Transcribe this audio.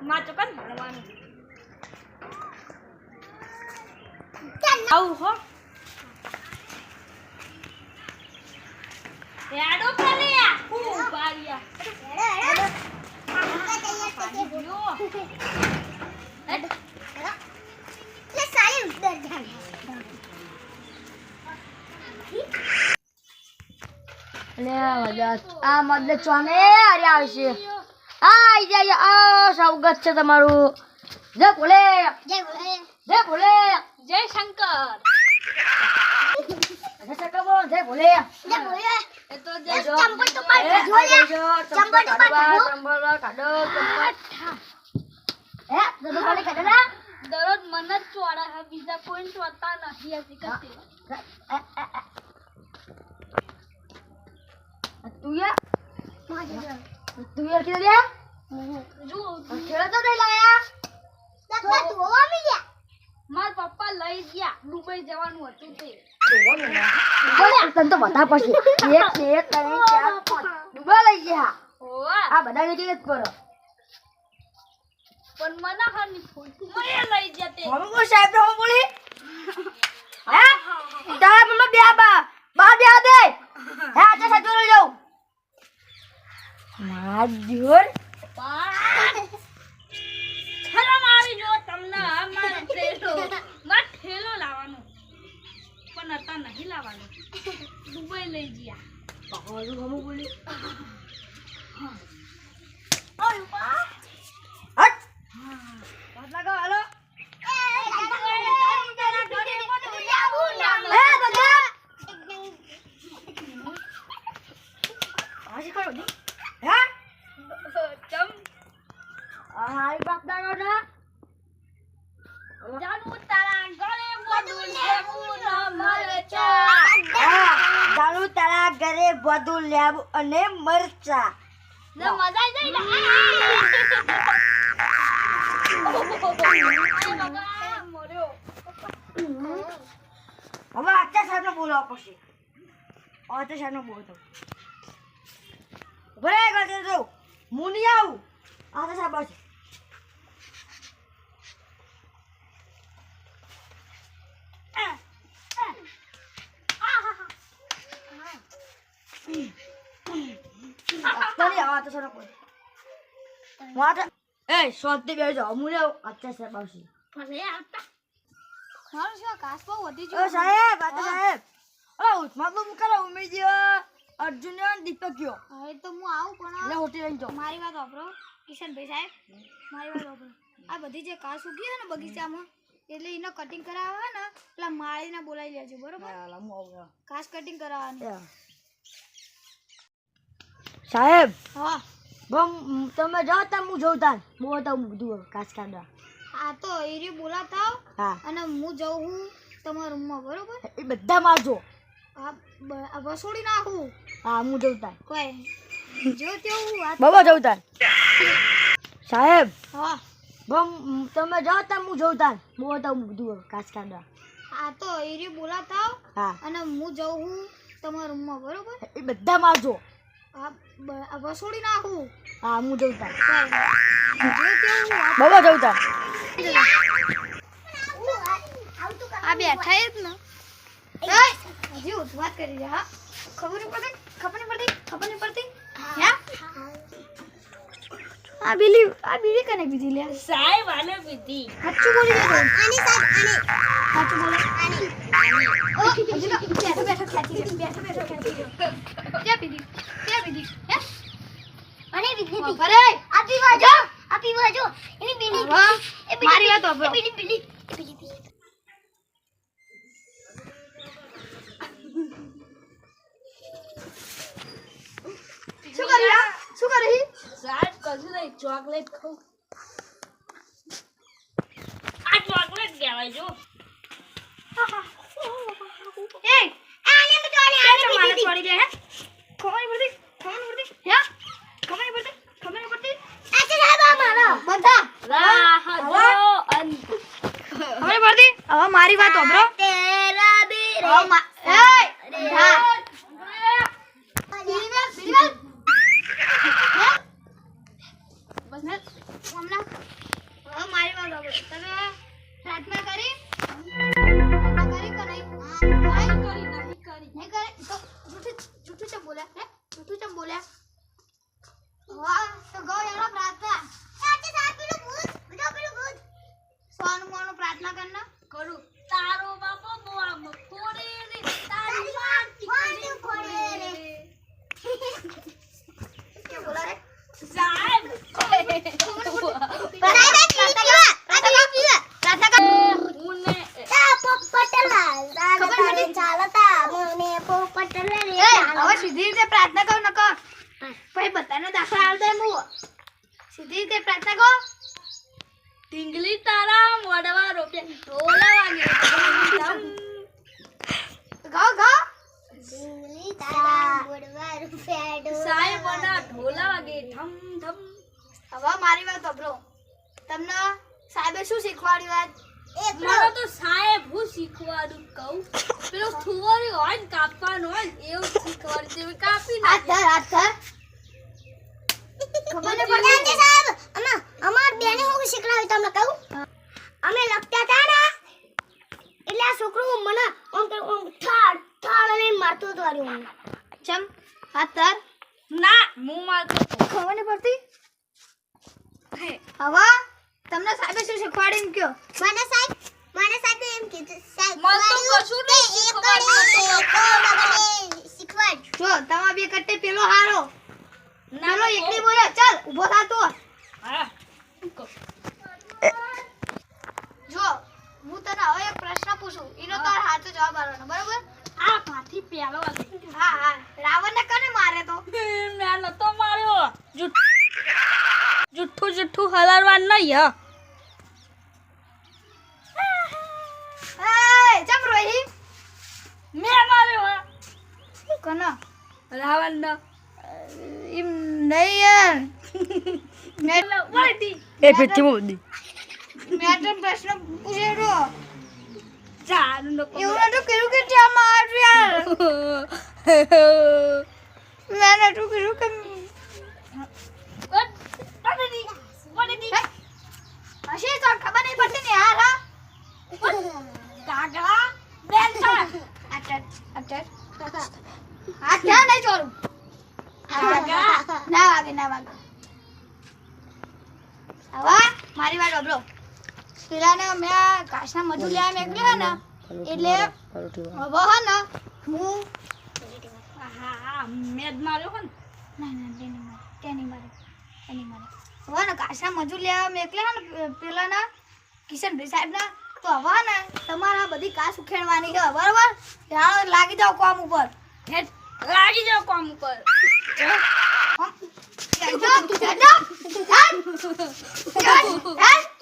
માં ચોકન ભણવાનું આવું હો એડો પેલિયા હું બારિયા એડો આકા તૈયાર થઈ ગયો લે સારી ઉતર જા આ મદલે ચોને અરે આવશે આઈ જાય આ સ્વાગત છે તમારું જય ભોલે જય ભોલે જય ભોલે જય શંકર જય ભોલે જય ભોલે એ તો જય ચંપલ તો પર ચંપલ તો પર કાઢો હે દડો પાલે કાઢલા દરરોજ મન જ ચોડા હે બીજા કોઈ ચોતા નહીં હજી કતે તું યાર કિધર ગયા જો ખેડા તો નહીં લાયા તો તું આવી ગયા માર પપ્પા લઈ ગયા દુબઈ જવાનું હતું તે તને તો બતા પછી 1 2 3 4 5 દુબઈ લઈ ગયા ઓવા આ બધા જગ્યાએ જ કરો પણ મના હાની ફોટી મને લઈ જતે હમ કો સાહેબ રો બોલી હે તારા મમ્મા બા દે હે આજે સજોર જાઉં માર દિયોર શરમ આવી જો તમને માર ઠેલો લાવવાનો પણ હતા નહીં લાવવાનો દુબઈ લઈ ગયા પાગલ હમ બોલી ઓય બા હટ વાત લગાવ હાલો હારી બાપ દાનો ના જાનુ તારા ગળે બધું લેવું ન મરચા જાણું તારા ઘરે બધું લેવું અને મરચા ને મજા આવી જાય મોર્યો હવે આચા સાહેબને બોલાવો પડશે આચા સાહેબને બોલતો ભરે ગયો તો હું નહીં આવું આચા સાહેબ આવશે તને આચા સાહેબ બોલ વાતા એ સોતે બેજો હું ને આચા સાહેબ આવશે ભલે આવતા મારું શું કાસપો વધી ઓ સાહેબ આચા સાહેબ ઓ ઉસ્માન તો મુકરા ઉમેજી અર્જુન અને દીપકયો હવે તો હું આવું પણ લે હોટી લઈ જાઓ મારી વાત સાંભળો કિશનભાઈ સાહેબ મારી વાત સાંભળો આ બધી જે ઘાસ ઉગી છે ને બગીચામાં એટલે એને કટિંગ કરાવવા ને પેલા માળીને બોલાવી લેજો બરોબર ઘાસ કટિંગ કરાવવાની સાહેબ હા તમે જાઓ તા હું જોઉં તાર હું બતાવું બધું કાચ કાઢવા આ તો એરી બોલાતા હા અને હું જાઉં હું તમારા રૂમમાં બરોબર એ બધા મારજો આ વસોડી નાખું હા હું જોઉં તાર કોઈ જો તેવું વાત બાબા જોઉં તાર સાહેબ હા તમે જાઓ તા હું જોઉં તાર હું બતાવું બધું કાચ કાઢવા આ તો એરી બોલાતા હા અને હું જાઉં હું તમારા રૂમમાં બરોબર એ બધા મારજો આ વસોડી નાખું હા હું જોઉં તાર કોઈ જો તેવું વાત બાબા જોઉં તાર આ બેઠા જ ને હજી વાત કરી રહ્યા ખબર નહીં પડતી હે આ બીલી કને બીજી લે સાહેબ આને બીધી સાચું બોલી દેજો આની સાહેબ આની સાચું બોલે આની ઓ હજી તો બેઠો ખેંચી ત્યાં બીધી હે આની બીધી અરે આ પીવા જો એની બીલી એ મારી વાત સાંભળો બીલી શું કરી સાહેબ કશું નહીં ચોકલેટ ખાઉં આ ચોકલેટ કહેવાય જો એ આને તો આને મારે છોડી દે હે ખબર નહીં પડતી હે ખબર નહીં પડતી આચા સાહેબ આ મારો બધા રાહ જો અન ખબર પડતી હવે મારી વાત સાંભળો તેરા બીરે એ હા બસ ને હમણાં સીધી રીતે પ્રાર્થના કહો. ટીંગલી તારા મોઢવા રોપ્યા ઢોલા વાગે ધમ ગાઓ ગાઓ. સાહેબ બના ઢોલા વાગે ધમ ધમ. હવે મારી વાત સાંભળો. તમને સાહેબે શું શીખવાડ્યું આજ? મને તો સાહેબ હું શીખવાડું કહું પેલો થુવરી હોય ને કાપવાનો હોય ને એવું શીખવાડ્યું છે. મેં કાપી હાથ ધર, હાથ ધર. ખબર નહીં પડતી. સાહેબ અમાર બેને હું શીખડાવ્યું તમને કહું અમે લખતા હતા ને એટલે આ છોકરો મને આમ ઠાડ ઠાડ લઈને મારતો હતો આર્યો મને. ચમ હાથ ધર. ના હું મારતો ખબર નહીં પડતી. હવે તમને સાહેબે શું શીખવાડ્યું એમ કયો? મને સાહેબ એમ કીધું સાહેબ મને તો કશું નહીં શીખવાડ્યું. શીખવાડ જો તમારા બે કટ્ટે પેલો હારો, ના પેલો એકલી બોલે. ચાલ ઊભો થા તું. હા જો હું તને હવે એક પ્રશ્ન પૂછું, એનો તાર સાચો જવાબ આપવાનો, બરોબર? આ પાથી પેલો વાગે. હા હા. રાવણને કને મારે તો? મેં નતો માર્યો જુઠ્ઠું જુઠ્ઠું હલારવાનું નહીં હા. એય ચમ રોહી? મેં માર્યો હા કનો? રાવણ નો એમ નહીં યાર. મેં વળતી મેં તને પ્રશ્ન પૂછ્યો. ચાલ નો એવું નતું કર્યું કે ત્યાં માર્યું યાર. મેં નતું કર્યું કે હશે તો ખબર નહીં પડતી ને યાર. હા કાગડા બેન છે અટટ અટટ. આ ક્યાં નહીં ચોરું? ના વાગે ના વાગે. હવે મારી વાત સાંભળો. પેલાને મેં ઘાસના મજૂર લેવા મોકલ્યા ને એટલે હવે હે ને હું હા મેં જ માર્યો હો ને ના ના તેની મારે હવે ને ઘાસના મજૂર લેવા મોકલ્યા ને પેલાના કિશનભાઈ સાહેબના, તો હવે ને તમારે આ બધી ઘાસ ઉખેડવાની છે, બરોબર? ત્યાં લાગી જાઓ કામ ઉપર. હેડ લાગી જાવ કામ ઉપર. હમ. જજો, જજો. હેડ. હેડ.